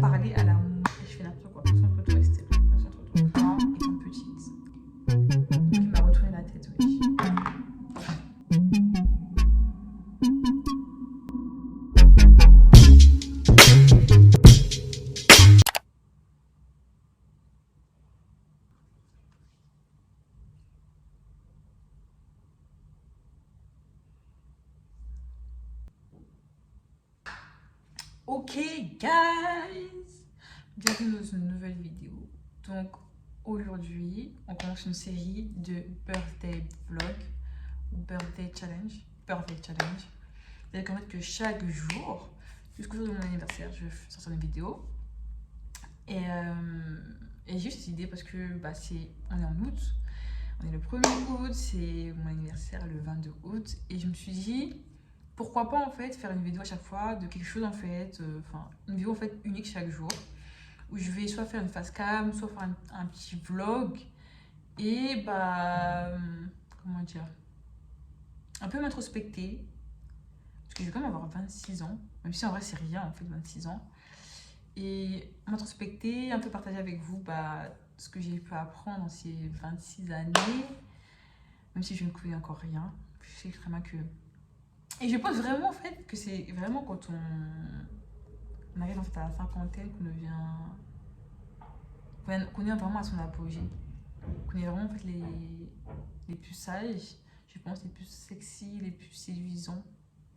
parler à la moi. Et je fais n'importe quoi. Concentre-toi, Estelle. Concentre-toi. Moi étant petite. Qui m'a retourné la tête, oui. Ok, guys! Bienvenue dans une nouvelle vidéo. Donc, aujourd'hui, on commence une série de birthday vlog ou birthday challenge. Birthday challenge. C'est-à-dire qu'en fait, que chaque jour, jusqu'au jour de mon anniversaire, je vais sortir une vidéo. Et j'ai eu cette idée parce que on est en août. On est le 1er août, c'est mon anniversaire le 22 août. Et je me suis dit, pourquoi pas en fait faire une vidéo à chaque fois de quelque chose en fait, une vidéo en fait unique chaque jour, où je vais soit faire une face cam, soit faire un petit vlog, et comment dire, un peu m'introspecter, parce que je vais quand même avoir 26 ans, même si en vrai c'est rien en fait 26 ans, et m'introspecter, un peu partager avec vous ce que j'ai pu apprendre dans ces 26 années, même si je ne connais encore rien, je sais très bien que... Et je pense vraiment en fait que c'est vraiment quand on arrive en fait à la cinquantaine qu'on est vraiment à son apogée, qu'on est vraiment en fait les plus sages, je pense, les plus sexy, les plus séduisantes.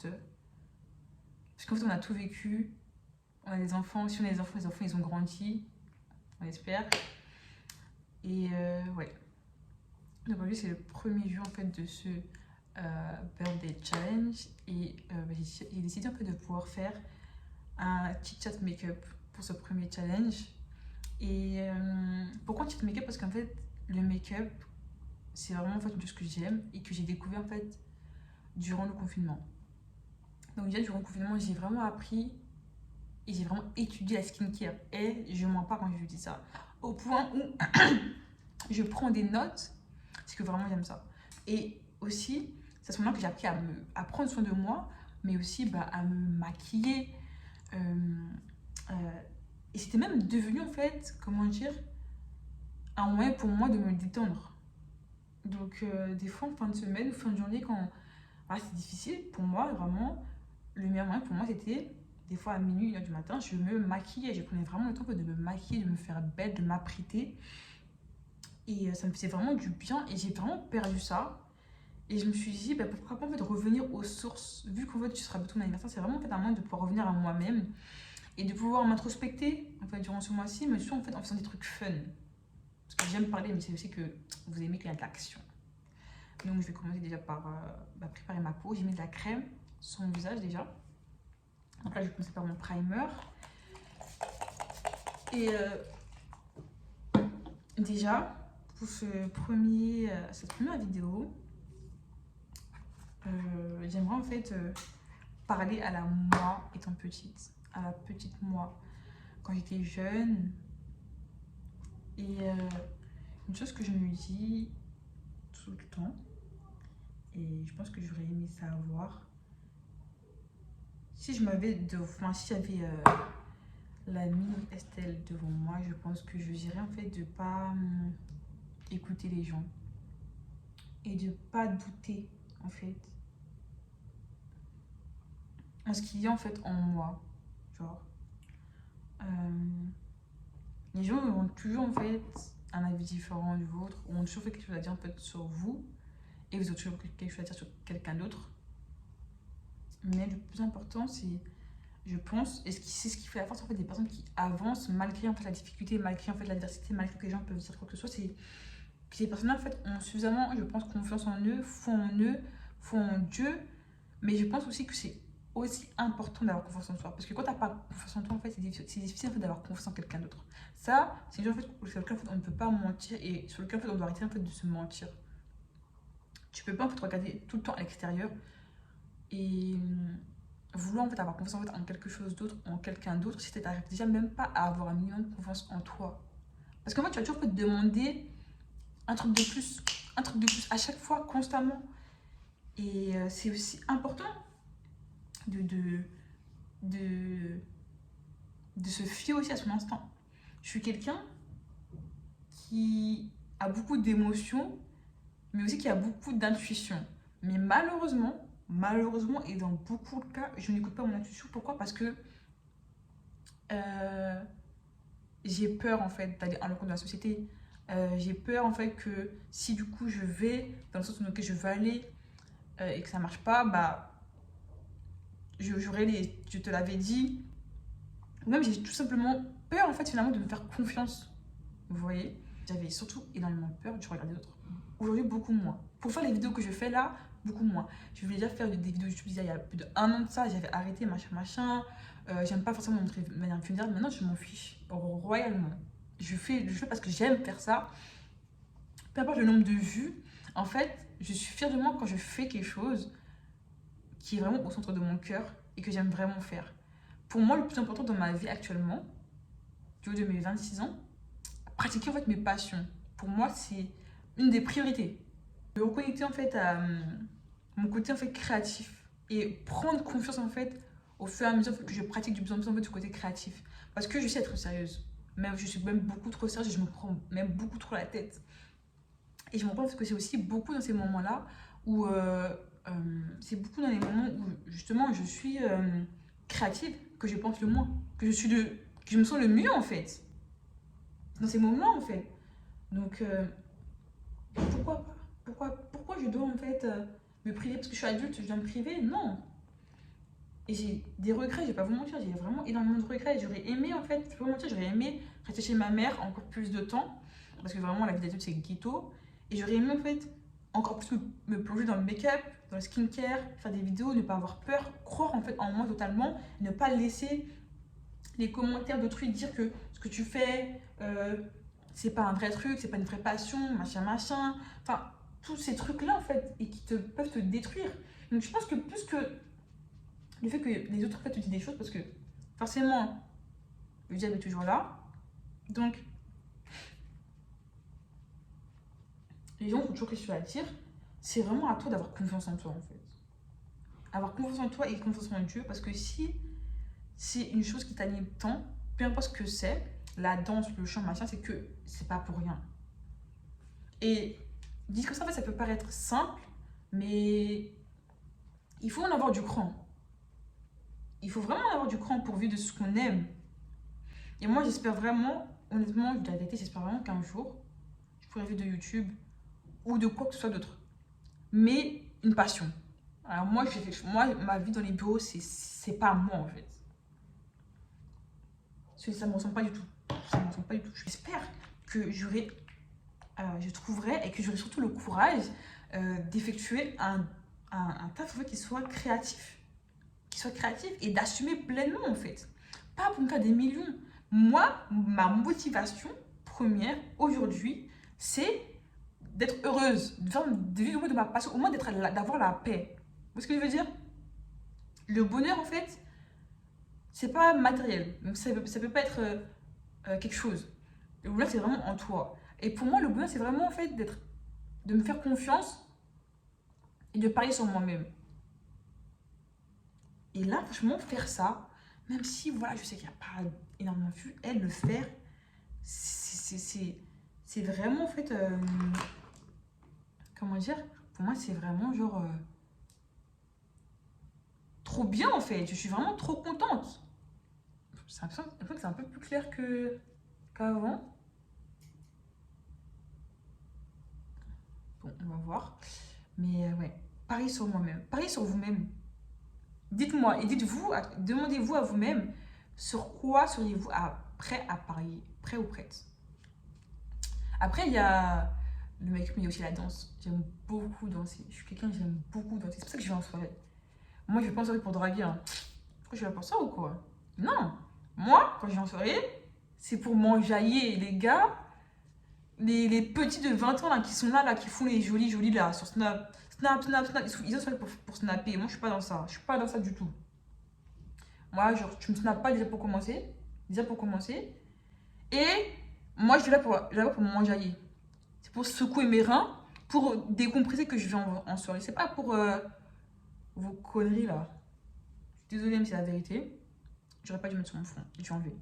Parce qu'en fait on a tout vécu, on a des enfants, si on a des enfants, les enfants ils ont grandi, on espère. Et ouais. Donc aujourd'hui c'est le premier jour en fait de ce birthday challenge, et j'ai décidé en fait de pouvoir faire un chit chat make-up pour ce premier challenge. Et pourquoi chit make-up? Parce qu'en fait le make-up c'est vraiment en fait une chose que j'aime et que j'ai découvert en fait durant le confinement. Donc déjà durant le confinement j'ai vraiment appris et j'ai vraiment étudié la skincare, et je mens pas quand je vous dis ça, au point où je prends des notes parce que vraiment j'aime ça. Et aussi c'est à ce moment-là que j'ai appris à prendre soin de moi, mais aussi à me maquiller, et c'était même devenu en fait, comment dire, un moyen pour moi de me détendre. Donc des fois en fin de semaine ou fin de journée quand c'est difficile pour moi, vraiment le meilleur moyen pour moi c'était des fois à minuit, 1h du matin, je me maquillais, je prenais vraiment le temps de me maquiller, de me faire belle, de m'apprêter, et ça me faisait vraiment du bien, et j'ai vraiment perdu ça. Et je me suis dit pourquoi pas en fait revenir aux sources, vu qu'en fait tu seras bientôt mon anniversaire, c'est vraiment en fait un moyen de pouvoir revenir à moi-même et de pouvoir m'introspecter en fait durant ce mois-ci, mais surtout en fait en faisant des trucs fun, parce que j'aime parler, mais c'est aussi que vous aimez qu'il y ait de l'action. Donc je vais commencer déjà par préparer ma peau. J'ai mis de la crème sur mon visage déjà. Donc là je vais commencer par mon primer. Et déjà pour cette première vidéo, j'aimerais en fait parler à la moi étant petite, à la petite moi quand j'étais jeune. Et une chose que je me dis tout le temps, et je pense que j'aurais aimé savoir si je m'avais si j'avais la mini Estelle devant moi, je pense que je dirais en fait de pas écouter les gens et de pas douter en fait en ce qu'il y a en fait en moi. Genre les gens ont toujours en fait un avis différent du vôtre, ou ont toujours fait quelque chose à dire en fait sur vous, et vous avez toujours quelque chose à dire sur quelqu'un d'autre. Mais le plus important c'est, je pense, et c'est ce qui fait la force en fait des personnes qui avancent malgré en fait la difficulté, malgré en fait l'adversité, malgré que les gens peuvent dire quoi que ce soit, c'est que ces personnes en fait ont suffisamment, je pense, confiance en eux, foi en Dieu. Mais je pense aussi que c'est aussi important d'avoir confiance en soi, parce que quand t'as pas confiance en toi en fait c'est difficile en fait d'avoir confiance en quelqu'un d'autre. Ça c'est une chose en fait sur lequel en fait, on ne peut pas mentir, et sur lequel en fait on doit arrêter en fait de se mentir. Tu peux pas en fait regarder tout le temps à l'extérieur et vouloir en fait avoir confiance en, fait, en quelque chose d'autre, en quelqu'un d'autre, si tu n'arrives déjà même pas à avoir un minimum de confiance en toi. Parce qu'en fait tu vas toujours en fait demander un truc de plus, un truc de plus à chaque fois, constamment. Et c'est aussi important de de se fier aussi à son instinct. Je suis quelqu'un qui a beaucoup d'émotions, mais aussi qui a beaucoup d'intuition. Mais malheureusement, et dans beaucoup de cas, je n'écoute pas mon intuition. Pourquoi? Parce que euh, j'ai peur en fait d'aller à l'encontre de la société. J'ai peur en fait que si du coup je vais dans le sens dans lequel je veux aller et que ça marche pas, bah je te l'avais dit, ou même j'ai tout simplement peur en fait finalement de me faire confiance. Vous voyez, j'avais surtout énormément peur du regard des autres. Aujourd'hui, beaucoup moins. Pour faire les vidéos que je fais là, beaucoup moins. Je voulais déjà faire des vidéos YouTube il y a plus d'un an de ça, j'avais arrêté, machin. J'aime pas forcément montrer de manière vulgaire, maintenant je m'en fiche royalement. Je fais parce que j'aime faire ça. Peu importe le nombre de vues, en fait, je suis fière de moi quand je fais quelque chose qui est vraiment au centre de mon cœur et que j'aime vraiment faire. Pour moi, le plus important dans ma vie actuellement, du haut de mes 26 ans, pratiquer en fait mes passions. Pour moi, c'est une des priorités. Me reconnecter en fait à mon côté en fait créatif et prendre confiance en fait au fur et à mesure que je pratique de plus en plus en fait, du côté créatif. Parce que je sais être sérieuse. Même, je suis même beaucoup trop sérieuse et je me prends même beaucoup trop la tête. Et je me rends compte que c'est aussi beaucoup dans ces moments-là où c'est beaucoup dans les moments où justement je suis créative que je pense le moins, que je me sens le mieux en fait. Dans ces moments en fait. Donc pourquoi pas? Pourquoi je dois en fait me priver parce que je suis adulte, je dois me priver? Non. Et j'ai des regrets, je vais pas vous mentir, j'ai vraiment énormément de regrets. J'aurais aimé en fait, je vais pas vous mentir, j'aurais aimé rester chez ma mère encore plus de temps parce que vraiment la vie d'adulte c'est ghetto. Et j'aurais aimé en fait encore plus me plonger dans le make-up, dans le skincare, faire des vidéos, ne pas avoir peur, croire en fait en moi totalement, ne pas laisser les commentaires d'autrui dire que ce que tu fais, c'est pas un vrai truc, c'est pas une vraie passion, machin. Enfin, tous ces trucs-là en fait, et qui peuvent te détruire. Donc je pense que plus que le fait que les autres en fait, te disent des choses, parce que forcément, le diable est toujours là. Donc, les gens ont toujours quelque chose à dire. C'est vraiment à toi d'avoir confiance en toi en fait. Avoir confiance en toi et confiance en Dieu, parce que si c'est une chose qui t'anime tant, peu importe ce que c'est, la danse, le chant, machin, c'est que c'est pas pour rien. Et dit que ça, en fait, ça peut paraître simple, mais il faut en avoir du cran. Il faut vraiment en avoir du cran pour vivre de ce qu'on aime. Et moi, j'espère vraiment, honnêtement, je dis la vérité, j'espère vraiment qu'un jour, je pourrai vivre de YouTube ou de quoi que ce soit d'autre. Mais une passion. Alors moi, ma vie dans les bureaux, c'est pas moi en fait. Ça me ressemble pas du tout. Ça me ressemble pas du tout. J'espère que je trouverai et que j'aurai surtout le courage d'effectuer un taf en fait, qui soit créatif. Qui soit créatif et d'assumer pleinement en fait. Pas pour me faire des millions. Moi, ma motivation première aujourd'hui, c'est d'être heureuse, de vivre de ma passion, au moins d'avoir la paix. Vous voyez ce que je veux dire? Le bonheur en fait, c'est pas matériel. Donc ça peut pas être quelque chose. Le bonheur, c'est vraiment en toi. Et pour moi, le bonheur, c'est vraiment en fait de me faire confiance et de parier sur moi-même. Et là, franchement, faire ça, même si voilà, je sais qu'il n'y a pas énormément de vues, le faire, c'est vraiment en fait, comment dire, pour moi, c'est vraiment genre trop bien en fait. Je suis vraiment trop contente. J'ai l'impression que c'est un peu plus clair qu'avant. Bon, on va voir. Mais ouais, pariez sur moi-même. Pariez sur vous-même. Dites-moi et demandez-vous à vous-même sur quoi seriez-vous prêt à parier, prêt ou prête. Après, il y a le make-up, mais il y a aussi la danse. J'aime beaucoup danser. Je suis quelqu'un qui j'aime beaucoup danser. C'est pour ça que je vais en soirée. Moi, je vais pas en soirée pour draguer. Hein. Pourquoi je vais pour ça ou quoi? Non. Moi, quand je vais en soirée, c'est pour m'enjailler. Les gars, les petits de 20 ans là, qui sont là, qui font les jolis là, sur Snap. Ils ont ça pour snapper. Moi, je suis pas dans ça. Je suis pas dans ça du tout. Moi, genre, tu me snaps pas déjà pour commencer. Et moi, je suis là pour m'enjailler. C'est pour secouer mes reins, pour décompresser que je vais en soirée. C'est pas pour vos conneries là. Je suis désolée, mais c'est la vérité. J'aurais pas dû mettre sur mon front. J'ai enlevé.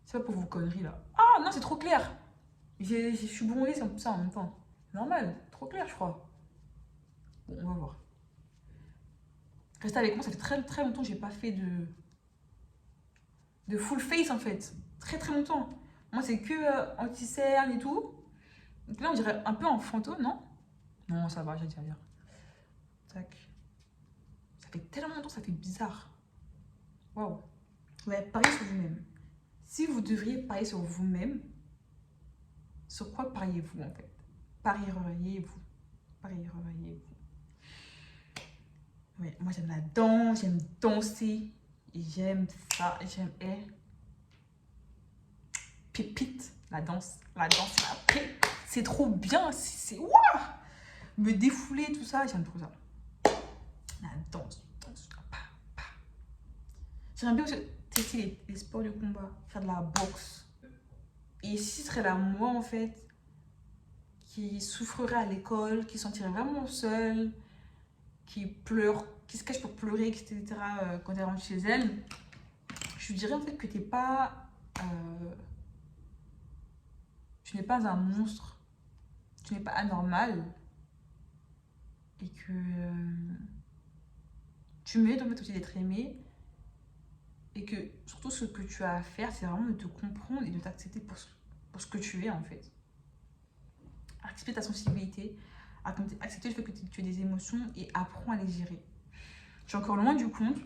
C'est pas pour vos conneries là. Ah non, c'est trop clair. Je suis bronzée comme ça en même temps. Normal, trop clair, je crois. Bon, on va voir. Restez avec moi, ça fait très longtemps que j'ai pas fait de full face en fait. Très longtemps. Moi, c'est que anti-cerne et tout. Donc là, on dirait un peu en fantôme, non? Non, ça va, j'ai dit à dire. Tac. Ça fait tellement longtemps, ça fait bizarre. Waouh. Ouais, pariez sur vous-même. Si vous devriez parier sur vous-même, sur quoi pariez-vous en fait? Parieriez-vous? Parieriez-vous? Ouais, moi j'aime la danse, j'aime danser. J'aime ça, j'aime. Pépite, la danse, la paix. C'est trop bien, c'est waouh! Me défouler, tout ça, j'aime trop ça. La danse, pa. J'aimerais bien aussi tester les sports de combat, faire de la boxe. Et si ce serait là, moi en fait, qui souffrerait à l'école, qui se sentirait vraiment seule, qui pleure, qui se cache pour pleurer, etc. Quand elle rentre chez elle, je lui dirais en fait que t'es pas. Tu n'es pas un monstre, tu n'es pas anormal et que tu mérites en fait aussi d'être aimé et que surtout ce que tu as à faire c'est vraiment de te comprendre et de t'accepter pour ce que tu es en fait. Accepter ta sensibilité, accepter le fait que tu as des émotions et apprends à les gérer. Je suis encore loin du compte,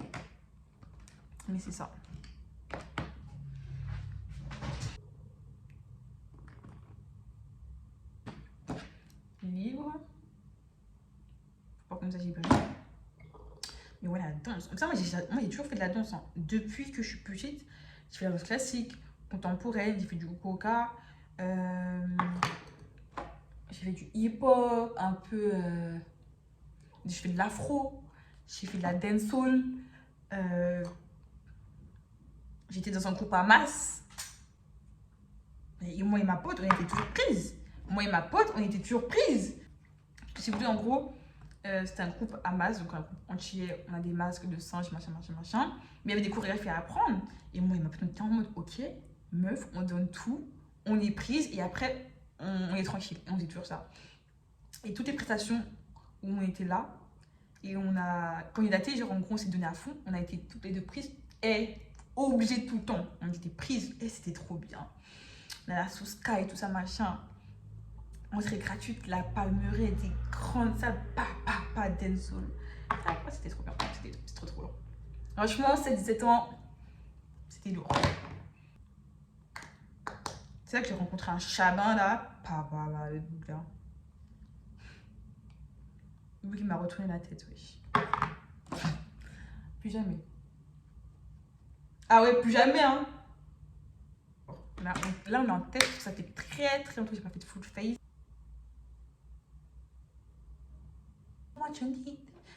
mais c'est ça. Libre. Faut pas comme ça j'ai brisé. Mais ouais, la danse. Comme ça, moi, j'ai toujours fait de la danse. Hein. Depuis que je suis petite, j'ai fait de la danse classique, contemporaine, j'ai fait du coca, j'ai fait du hip-hop, un peu. J'ai fait de l'afro, j'ai fait de la dancehall. J'étais dans un groupe à masse. Et moi et ma pote, on était toujours prises. Moi et ma pote, on était toujours prises. Si vous voulez, en gros, c'était un groupe à masse, donc un groupe entier, on a des masques de singes, machin. Mais il y avait des chorégraphies à apprendre. Et moi et ma pote, on était en mode, ok, meuf, on donne tout, on est prise, et après, on est tranquille. On dit toujours ça. Et toutes les prestations où on était là, et on a candidaté, genre en gros, on s'est donné à fond, on a été toutes les deux prises, et obligées tout le temps. On était prises, et c'était trop bien. On a la sauce K et tout ça, machin. On serait gratuite, la palmeraie, des grandes salles, pas dancehall. C'était trop bien, c'était trop lourd. Franchement, 7-17 ans, c'était lourd. C'est là que j'ai rencontré un chabin là, le bouc là. Le bouc il m'a retourné la tête, oui. Plus jamais. Ah ouais, plus jamais, hein. Là, on est en tête, parce que ça fait très longtemps que j'ai pas fait de full face. Je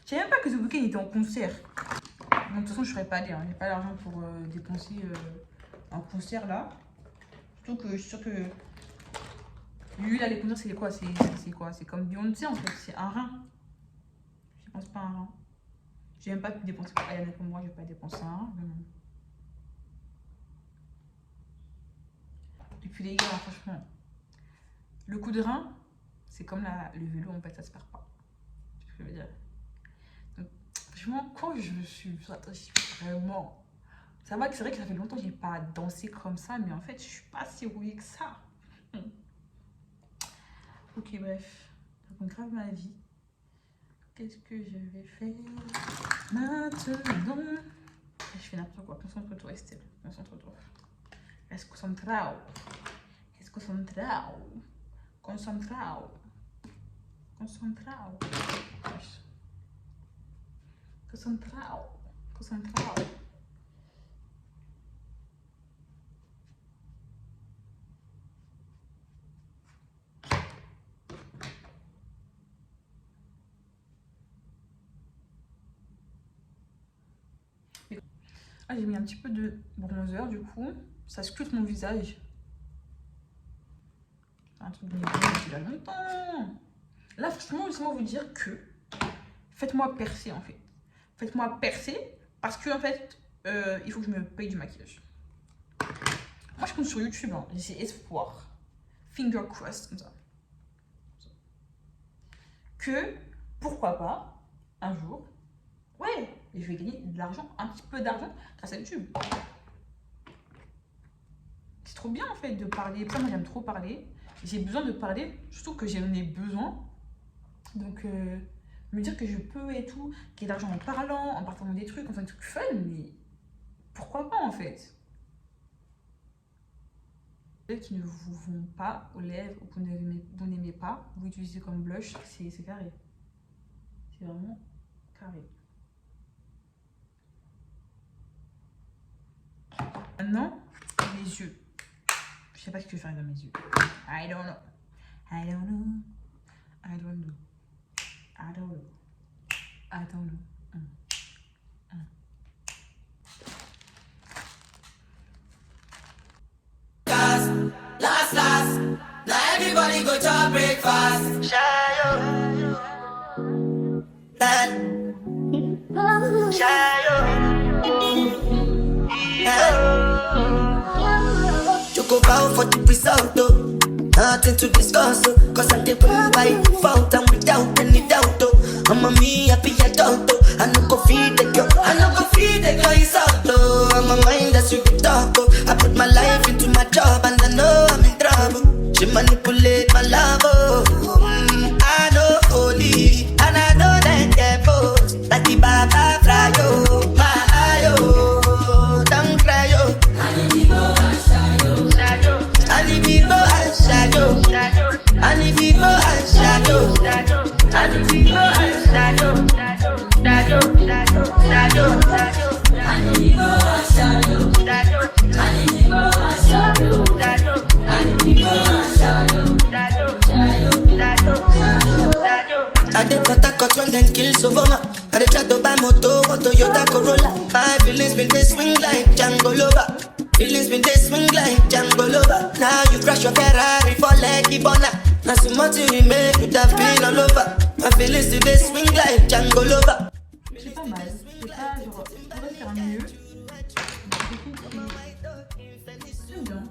savais même pas que The Weeknd était en concert. Donc, de toute façon, je serais pas allée. Hein. J'ai pas l'argent pour dépenser un concert là. Surtout que je suis sûre que lui, là, les concerts, c'est quoi? C'est quoi? C'est comme Beyoncé en fait. C'est un rein. Je pense pas un rein. J'ai même pas pu dépenser pour Ayana comme moi. Je vais pas dépenser un rein. Et puis les gars, franchement, le coup de rein, c'est comme le vélo en fait, ça se perd pas. C'est ce que je veux dire. Donc, franchement, quand je me suis vraiment. C'est vrai que ça fait longtemps que j'ai pas dansé comme ça, mais en fait, je suis pas si rouillée que ça. Ok, bref. Ça compte grave ma vie. Qu'est-ce que je vais faire maintenant? Je fais n'importe quoi. Concentre-toi, Estelle. Concentre-toi. Reste concentré. Reste concentré. Concentré. Concentré. Concentré. Concentré. Ah, j'ai mis un petit peu de bronzer du coup. Ça sculpte mon visage. Un truc de il y a longtemps. Là, franchement, laissez-moi vous dire que faites-moi percer en fait. Faites-moi percer parce que en fait, il faut que je me paye du maquillage. Moi, je compte sur YouTube, hein. J'ai espoir. Finger crossed, comme ça. Que, pourquoi pas, un jour, ouais, je vais gagner de l'argent, un petit peu d'argent grâce à YouTube. C'est trop bien, en fait, de parler. Pour ça, moi, j'aime trop parler. J'ai besoin de parler, surtout que j'en ai besoin. Donc, me dire que je peux et tout, gagner de l'argent en parlant, en partageant des trucs, enfin, des trucs fun, mais pourquoi pas, en fait? Qui ne vous vont pas aux lèvres ou que vous n'aimez pas, vous utilisez comme blush, c'est carré. C'est vraiment carré. Maintenant, les yeux. Je sais pas ce que je vais faire dans mes yeux. I don't know. I don't know. I don't know. I don't know. I don't know. Last, now everybody go to breakfast. Shayo, Shayo, you go bow for the result, though. Nothing to discuss, oh. Cause I did win by default and without any doubt, oh. I'm a me happy adult, oh. I no go feed the girl, I no go feed the girl insult, oh. I'm a mind that's you can talk, oh. I put my life into my job and I know I'm in trouble. She manipulate my love, oh. I know holy and I know that devil. Like the Baba fly, oh. My eye, oh. Don't cry, oh. I need to go and shadow, shadow. I need to go and shadow, shadow. I need to go and shadow, shadow. I need to go and shadow, shadow, shadow, shadow, shadow. I need to go and shadow, shadow. I need to go and shadow, shadow. I need to go and shadow, shadow, shadow, shadow, shadow. I did cut when them kill Sovoma. I did try to buy moto or Toyota Corolla. My feelings been they swing like Django Lover. Feelings been they swing like Django Lover. Now you crash your Ferrari for Lucky Bona. Now so much you make you have been all over. My feelings today swing like Django Lover. C'est pas mal. C'est pas genre, on pourrait faire mieux. C'est bien.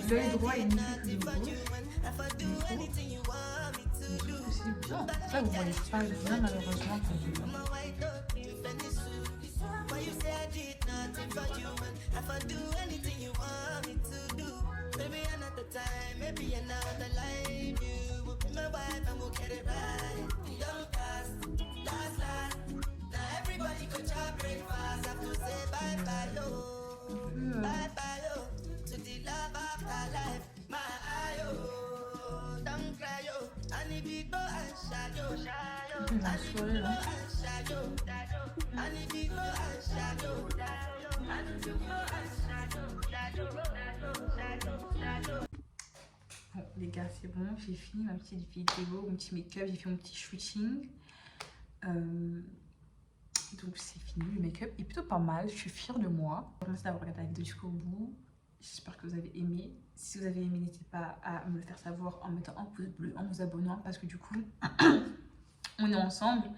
L'œil droit est mieux que le gauche. C'est bien. Ça, vous voyez pas bien malheureusement pour du bien. La soirée là. Bon les gars, c'est bon, j'ai fini ma petite vidéo, mon petit make-up, j'ai fait mon petit shooting. Donc c'est fini, le make-up est plutôt pas mal, je suis fière de moi. Merci d'avoir regardé la vidéo jusqu'au bout. J'espère que vous avez aimé. Si vous avez aimé, n'hésitez pas à me le faire savoir en mettant un pouce bleu, en vous abonnant, parce que du coup, on est ensemble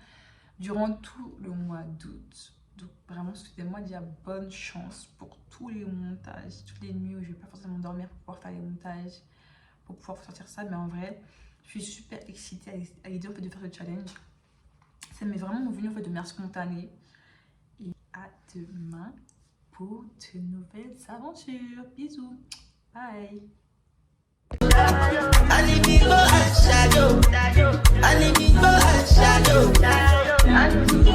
durant tout le mois d'août. Donc vraiment, excusez-moi, déjà bonne chance pour tous les montages, toutes les nuits où je vais pas forcément dormir pour pouvoir faire les montages, pour pouvoir sortir ça. Mais en vrai, je suis super excitée à l'idée en fait, de faire le challenge. Ça m'est vraiment venu en fait, de manière spontanée. Et à demain pour de nouvelles aventures. Bisous. Bye. I need to go and shadow, I need to go and shadow, I need to go